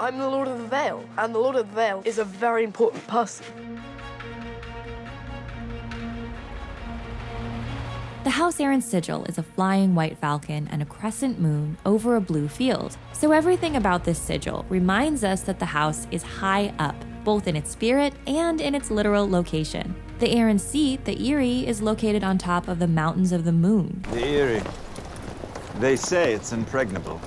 I'm the Lord of the Vale, and the Lord of the Vale is a very important person. The House Arryn sigil is a flying white falcon and a crescent moon over a blue field. So everything about this sigil reminds us that the house is high up, both in its spirit and in its literal location. The Arryn seat, the Eyrie, is located on top of the Mountains of the Moon. The Eyrie. They say it's impregnable.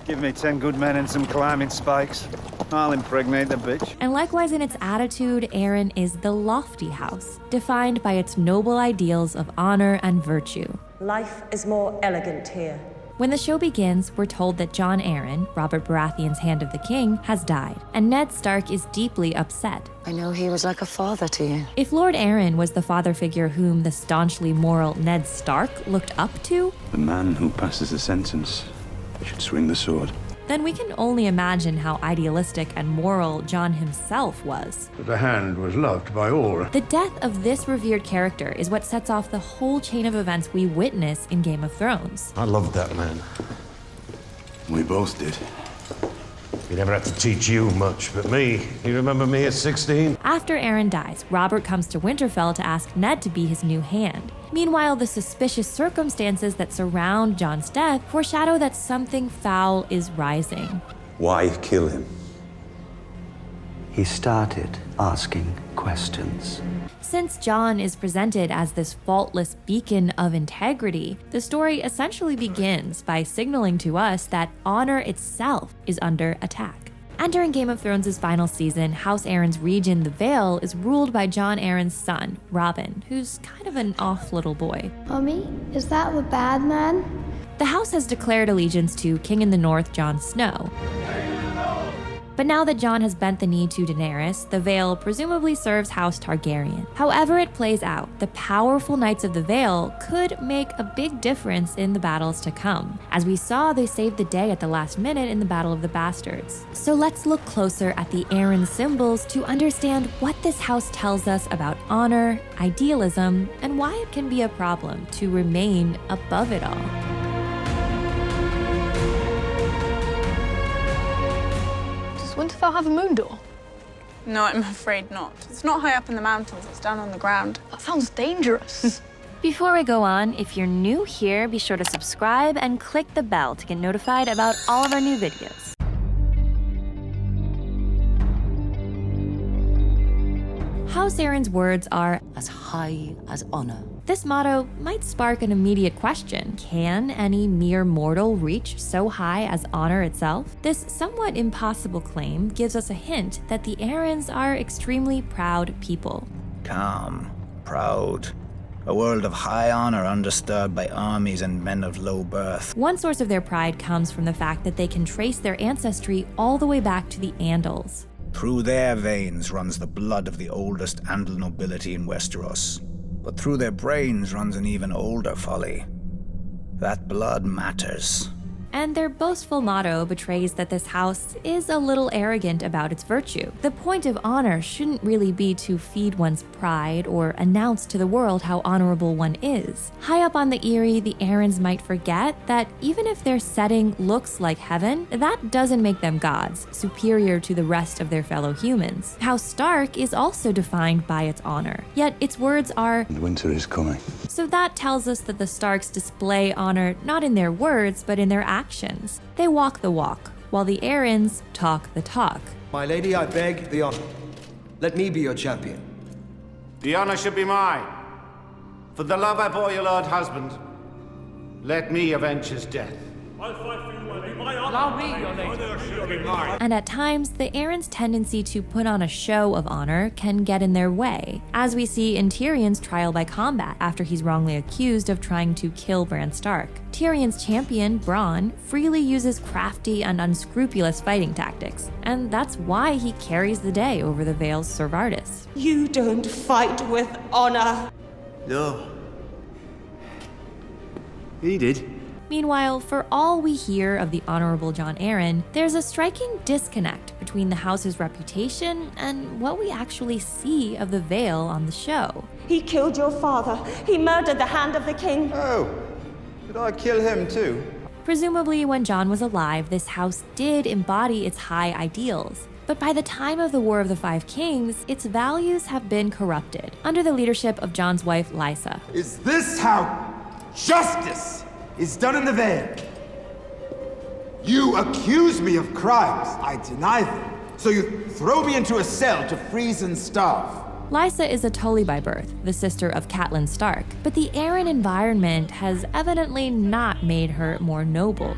Give me 10 good men and some climbing spikes. I'll impregnate the bitch. And likewise in its attitude, Arryn is the lofty house, defined by its noble ideals of honor and virtue. Life is more elegant here. When the show begins, we're told that Jon Arryn, Robert Baratheon's Hand of the King, has died, and Ned Stark is deeply upset. I know he was like a father to you. If Lord Arryn was the father figure whom the staunchly moral Ned Stark looked up to, the man who passes the sentence should swing the sword. Then we can only imagine how idealistic and moral Jon himself was. The Hand was loved by all. The death of this revered character is what sets off the whole chain of events we witness in Game of Thrones. I loved that man. We both did. He never had to teach you much, but me, you remember me at 16? After Arryn dies, Robert comes to Winterfell to ask Ned to be his new hand. Meanwhile, the suspicious circumstances that surround Jon's death foreshadow that something foul is rising. Why kill him? He started asking questions. Since Jon is presented as this faultless beacon of integrity, the story essentially begins by signaling to us that honor itself is under attack. And during Game of Thrones' final season, House Arryn's region, the Vale, is ruled by Jon Arryn's son, Robin, who's kind of an off little boy. Mommy, is that the bad man? The house has declared allegiance to King in the North, Jon Snow. But now that Jon has bent the knee to Daenerys, the Vale presumably serves House Targaryen. However it plays out, the powerful Knights of the Vale could make a big difference in the battles to come. As we saw, they saved the day at the last minute in the Battle of the Bastards. So let's look closer at the Arryn symbols to understand what this house tells us about honor, idealism, and why it can be a problem to remain above it all. Does Winterfell have a moon door? No, I'm afraid not. It's not high up in the mountains, it's down on the ground. That sounds dangerous. Before we go on, if you're new here, be sure to subscribe and click the bell to get notified about all of our new videos. House Arryn's words are, As high as honor. This motto might spark an immediate question. Can any mere mortal reach so high as honor itself? This somewhat impossible claim gives us a hint that the Arryns are extremely proud people. Calm, proud, a world of high honor undisturbed by armies and men of low birth. One source of their pride comes from the fact that they can trace their ancestry all the way back to the Andals. Through their veins runs the blood of the oldest Andal nobility in Westeros. But through their brains runs an even older folly. That blood matters. And their boastful motto betrays that this house is a little arrogant about its virtue. The point of honor shouldn't really be to feed one's pride or announce to the world how honorable one is. High up on the Eyrie, the Arryns might forget that even if their setting looks like heaven, that doesn't make them gods, superior to the rest of their fellow humans. House Stark is also defined by its honor, yet its words are, Winter is coming. So that tells us that the Starks display honor not in their words, but in their actions. They walk the walk, while the Arryns talk the talk. My lady, I beg the honor. Let me be your champion. The honor should be mine. For the love I bore your lord husband, let me avenge his death. I'll fight for you, my lady. Allow me, your lady. And at times, the Arryns' tendency to put on a show of honor can get in their way, as we see in Tyrion's trial by combat after he's wrongly accused of trying to kill Bran Stark. Tyrion's champion, Bronn, freely uses crafty and unscrupulous fighting tactics, and that's why he carries the day over the Vale's Ser Vardis. You don't fight with honor. No. He did. Meanwhile, for all we hear of the Honorable Jon Arryn, there's a striking disconnect between the house's reputation and what we actually see of the Vale on the show. He killed your father. He murdered the Hand of the King. Oh, did I kill him too? Presumably, when Jon was alive, this house did embody its high ideals. But by the time of the War of the Five Kings, its values have been corrupted, under the leadership of Jon's wife, Lysa. Is this how justice is done in the Vale? You accuse me of crimes. I deny them. So you throw me into a cell to freeze and starve. Lysa is a Tully by birth, the sister of Catelyn Stark, but the Arryn environment has evidently not made her more noble.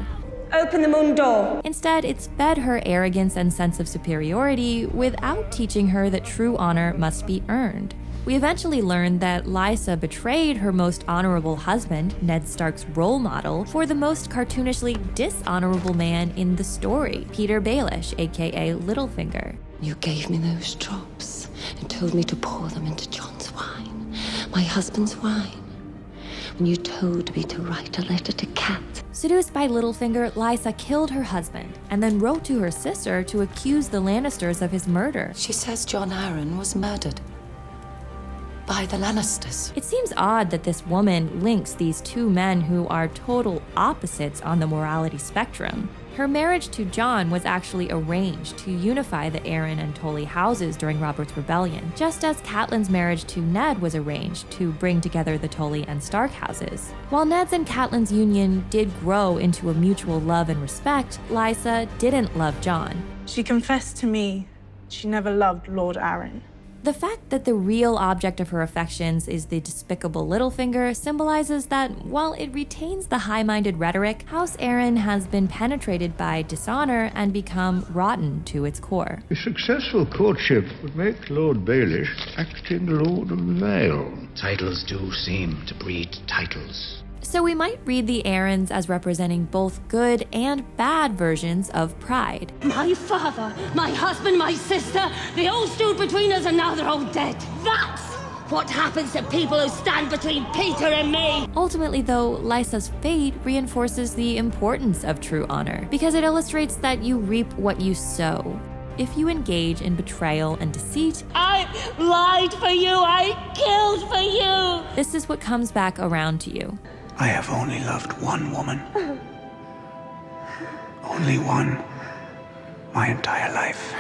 Open the moon door. Instead, it's fed her arrogance and sense of superiority without teaching her that true honor must be earned. We eventually learn that Lysa betrayed her most honorable husband, Ned Stark's role model, for the most cartoonishly dishonorable man in the story, Peter Baelish, aka Littlefinger. You gave me those drops and told me to pour them into Jon's wine, my husband's wine. When you told me to write a letter to Cat. Seduced by Littlefinger, Lysa killed her husband and then wrote to her sister to accuse the Lannisters of his murder. She says Jon Arryn was murdered by the Lannisters. It seems odd that this woman links these two men who are total opposites on the morality spectrum. Her marriage to Jon was actually arranged to unify the Arryn and Tully houses during Robert's Rebellion, just as Catelyn's marriage to Ned was arranged to bring together the Tully and Stark houses. While Ned's and Catelyn's union did grow into a mutual love and respect, Lysa didn't love Jon. She confessed to me she never loved Lord Arryn. The fact that the real object of her affections is the despicable Littlefinger symbolizes that, while it retains the high-minded rhetoric, House Arryn has been penetrated by dishonor and become rotten to its core. A successful courtship would make Lord Baelish acting Lord of the Vale. Titles do seem to breed titles. So we might read the Arryns as representing both good and bad versions of pride. My father, my husband, my sister, they all stood between us and now they're all dead. That's what happens to people who stand between Peter and me. Ultimately, though, Lysa's fate reinforces the importance of true honor, because it illustrates that you reap what you sow. If you engage in betrayal and deceit, I lied for you, I killed for you. This is what comes back around to you. I have only loved one woman. Only one. My entire life.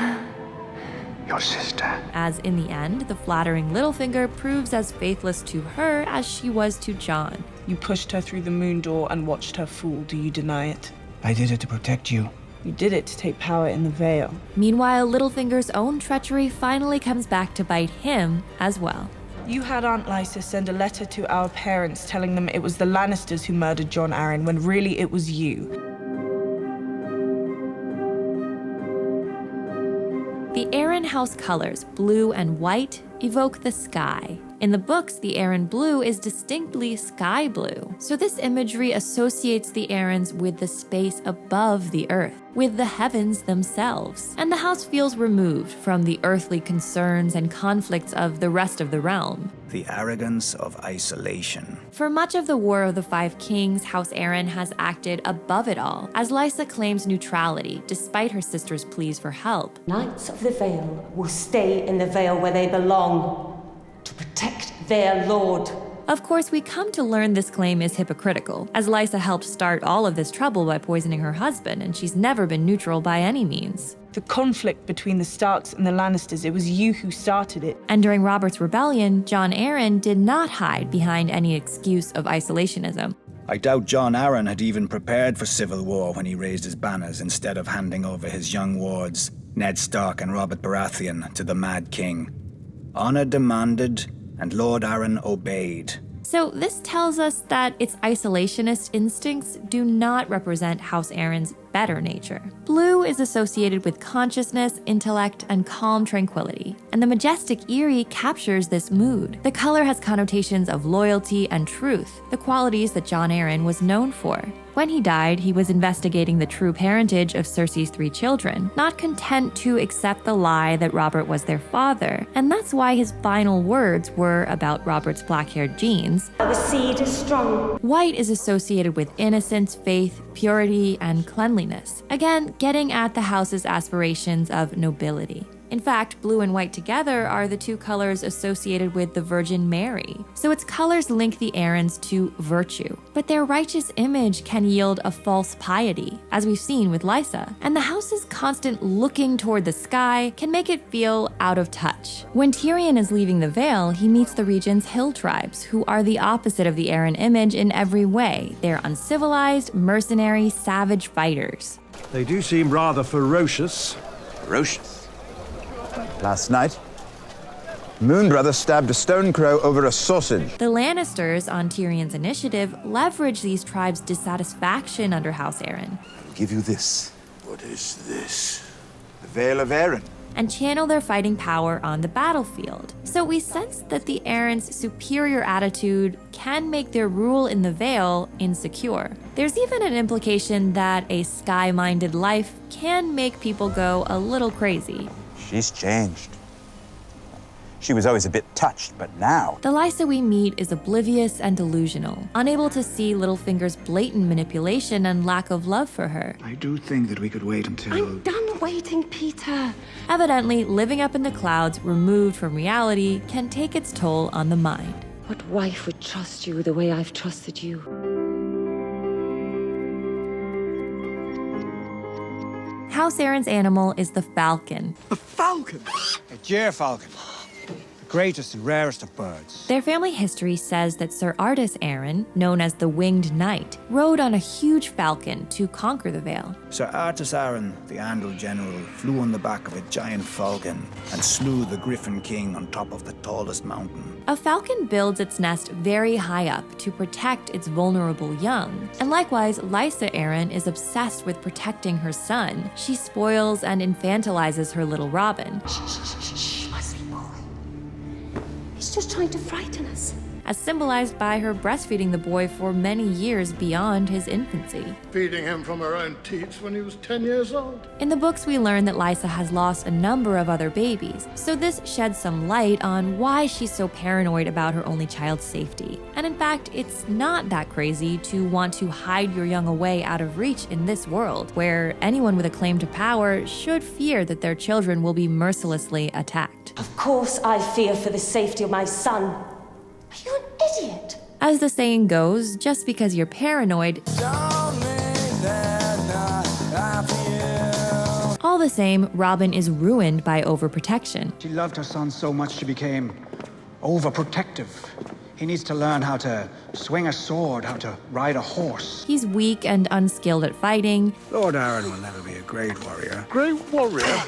Your sister. As in the end, the flattering Littlefinger proves as faithless to her as she was to Jon. You pushed her through the moon door and watched her fall. Do you deny it? I did it to protect you. You did it to take power in the Vale. Meanwhile, Littlefinger's own treachery finally comes back to bite him as well. You had Aunt Lysa send a letter to our parents telling them it was the Lannisters who murdered Jon Arryn, when really it was you. The Arryn house colors, blue and white, evoke the sky. In the books, the Arryn blue is distinctly sky blue. So this imagery associates the Arryns with the space above the earth, with the heavens themselves. And the house feels removed from the earthly concerns and conflicts of the rest of the realm. The arrogance of isolation. For much of the War of the Five Kings, House Arryn has acted above it all, as Lysa claims neutrality, despite her sister's pleas for help. Knights of the Vale will stay in the Vale where they belong, to protect their lord. Of course, we come to learn this claim is hypocritical, as Lysa helped start all of this trouble by poisoning her husband, and she's never been neutral by any means. The conflict between the Starks and the Lannisters, it was you who started it. And during Robert's Rebellion, Jon Arryn did not hide behind any excuse of isolationism. I doubt Jon Arryn had even prepared for civil war when he raised his banners instead of handing over his young wards, Ned Stark and Robert Baratheon, to the Mad King. Honor demanded, and Lord Arryn obeyed. So this tells us that its isolationist instincts do not represent House Arryn's better nature. Blue is associated with consciousness, intellect, and calm tranquility, and the majestic Eyrie captures this mood. The color has connotations of loyalty and truth, the qualities that Jon Arryn was known for. When he died, he was investigating the true parentage of Cersei's 3 children, not content to accept the lie that Robert was their father, and that's why his final words were about Robert's black-haired genes. The seed is strong. White is associated with innocence, faith, purity, and cleanliness, again getting at the house's aspirations of nobility. In fact, blue and white together are the two colors associated with the Virgin Mary. So its colors link the Arryns to virtue. But their righteous image can yield a false piety, as we've seen with Lysa. And the house's constant looking toward the sky can make it feel out of touch. When Tyrion is leaving the Vale, he meets the region's hill tribes, who are the opposite of the Arryn image in every way. They're uncivilized, mercenary, savage fighters. They do seem rather ferocious. Ferocious? Last night, Moonbrother stabbed a stone crow over a sausage. The Lannisters, on Tyrion's initiative, leverage these tribes' dissatisfaction under House Arryn. I'll give you this. What is this? The Vale of Arryn. And channel their fighting power on the battlefield. So we sense that the Arryn's superior attitude can make their rule in the Vale insecure. There's even an implication that a sky-minded life can make people go a little crazy. She's changed. She was always a bit touched, but now... The Lysa we meet is oblivious and delusional, unable to see Littlefinger's blatant manipulation and lack of love for her. I do think that we could wait until... I'm done waiting, Peter. Evidently, living up in the clouds, removed from reality, can take its toll on the mind. What wife would trust you the way I've trusted you? House Arryn's animal is the falcon. A falcon? A gerfalcon. Greatest and rarest of birds. Their family history says that Sir Artus Arryn, known as the Winged Knight, rode on a huge falcon to conquer the Vale. Sir Artus Arryn, the Andal general, flew on the back of a giant falcon and slew the Griffin King on top of the tallest mountain. A falcon builds its nest very high up to protect its vulnerable young. And likewise, Lysa Arryn is obsessed with protecting her son. She spoils and infantilizes her little Robin. He's just trying to frighten us. As symbolized by her breastfeeding the boy for many years beyond his infancy. Feeding him from her own teats when he was 10 years old. In the books, we learn that Lysa has lost a number of other babies, so this sheds some light on why she's so paranoid about her only child's safety. And in fact, it's not that crazy to want to hide your young away out of reach in this world, where anyone with a claim to power should fear that their children will be mercilessly attacked. Of course I fear for the safety of my son. Are you an idiot? As the saying goes, just because you're paranoid, all the same, Robin is ruined by overprotection. She loved her son so much she became overprotective. He needs to learn how to swing a sword, how to ride a horse. He's weak and unskilled at fighting. Lord Arryn will never be a great warrior. Great warrior?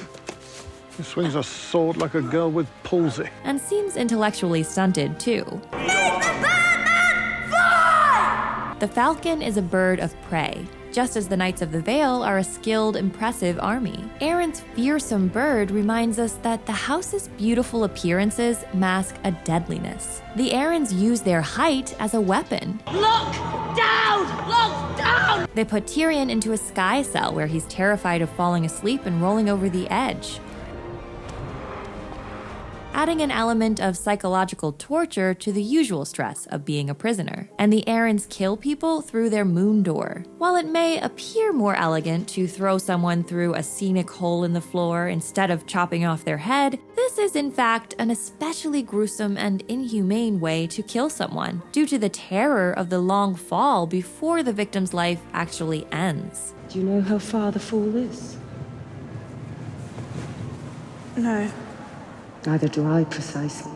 He swings a sword like a girl with palsy. And seems intellectually stunted, too. The falcon is a bird of prey, just as the Knights of the Vale are a skilled, impressive army. Arryn's fearsome bird reminds us that the house's beautiful appearances mask a deadliness. The Arryns use their height as a weapon. Look down! Look down! They put Tyrion into a sky cell where he's terrified of falling asleep and rolling over the edge, adding an element of psychological torture to the usual stress of being a prisoner. And the Arryns kill people through their moon door. While it may appear more elegant to throw someone through a scenic hole in the floor instead of chopping off their head, this is in fact an especially gruesome and inhumane way to kill someone, due to the terror of the long fall before the victim's life actually ends. Do you know how far the fall is? No. Neither do I precisely.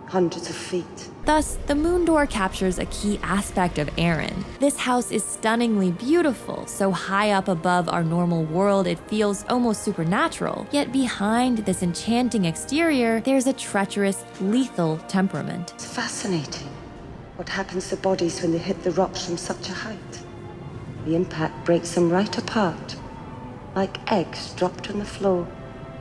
Hundreds of feet. Thus, the moon door captures a key aspect of Arryn. This house is stunningly beautiful, so high up above our normal world it feels almost supernatural. Yet behind this enchanting exterior, there's a treacherous, lethal temperament. It's fascinating what happens to bodies when they hit the rocks from such a height. The impact breaks them right apart, like eggs dropped on the floor.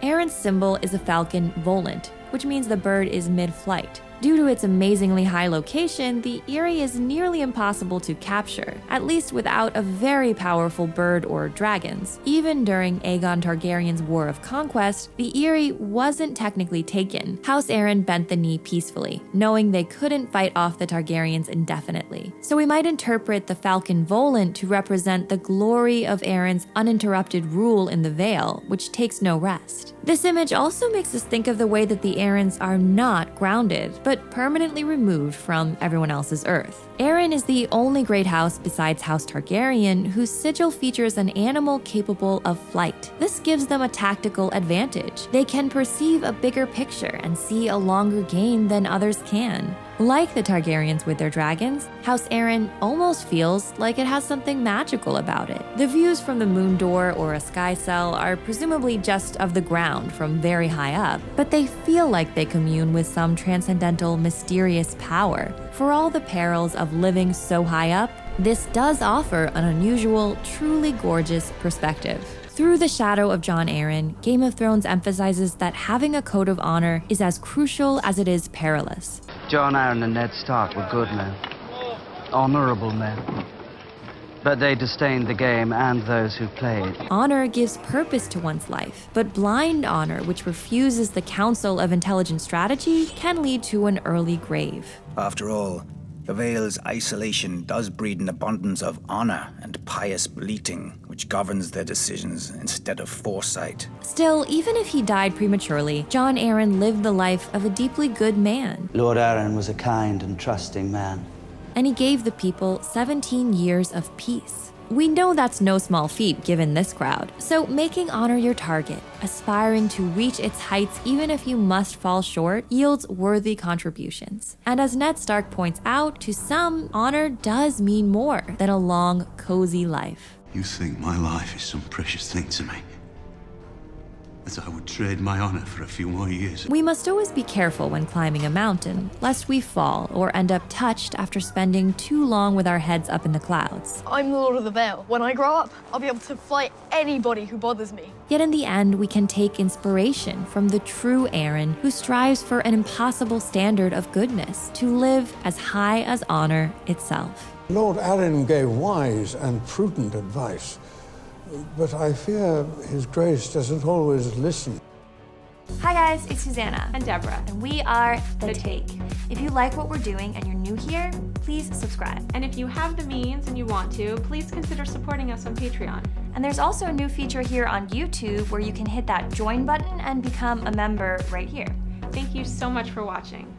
Arryn's symbol is a falcon volant, which means the bird is mid-flight. Due to its amazingly high location, the Eyrie is nearly impossible to capture, at least without a very powerful bird or dragons. Even during Aegon Targaryen's War of Conquest, the Eyrie wasn't technically taken. House Arryn bent the knee peacefully, knowing they couldn't fight off the Targaryens indefinitely. So we might interpret the falcon volant to represent the glory of Arryn's uninterrupted rule in the Vale, which takes no rest. This image also makes us think of the way that the Arryns are not grounded, but permanently removed from everyone else's earth. Arryn is the only great house besides House Targaryen whose sigil features an animal capable of flight. This gives them a tactical advantage. They can perceive a bigger picture and see a longer game than others can. Like the Targaryens with their dragons, House Arryn almost feels like it has something magical about it. The views from the moon door or a sky cell are presumably just of the ground from very high up, but they feel like they commune with some transcendental, mysterious power. For all the perils of living so high up, this does offer an unusual, truly gorgeous perspective. Through the shadow of Jon Arryn, Game of Thrones emphasizes that having a code of honor is as crucial as it is perilous. Jon Arryn and Ned Stark were good men, honorable men. But they disdained the game and those who played. Honor gives purpose to one's life, but blind honor, which refuses the counsel of intelligent strategy, can lead to an early grave. After all, the Vale's isolation does breed an abundance of honor and pious bleating, which governs their decisions instead of foresight. Still, even if he died prematurely, Jon Arryn lived the life of a deeply good man. Lord Arryn was a kind and trusting man. And he gave the people 17 years of peace. We know that's no small feat given this crowd, so making honor your target, aspiring to reach its heights even if you must fall short, yields worthy contributions. And as Ned Stark points out, to some, honor does mean more than a long, cozy life. You think my life is some precious thing to me? That I would trade my honor for a few more years. We must always be careful when climbing a mountain, lest we fall or end up touched after spending too long with our heads up in the clouds. I'm the Lord of the Vale. When I grow up, I'll be able to fight anybody who bothers me. Yet in the end, we can take inspiration from the true Arryn, who strives for an impossible standard of goodness, to live as high as honor itself. Lord Arryn gave wise and prudent advice, but I fear His Grace doesn't always listen. Hi guys, it's Susanna and Deborah, and we are The Take. If you like what we're doing and you're new here, please subscribe. And if you have the means and you want to, please consider supporting us on Patreon. And there's also a new feature here on YouTube where you can hit that join button and become a member right here. Thank you so much for watching.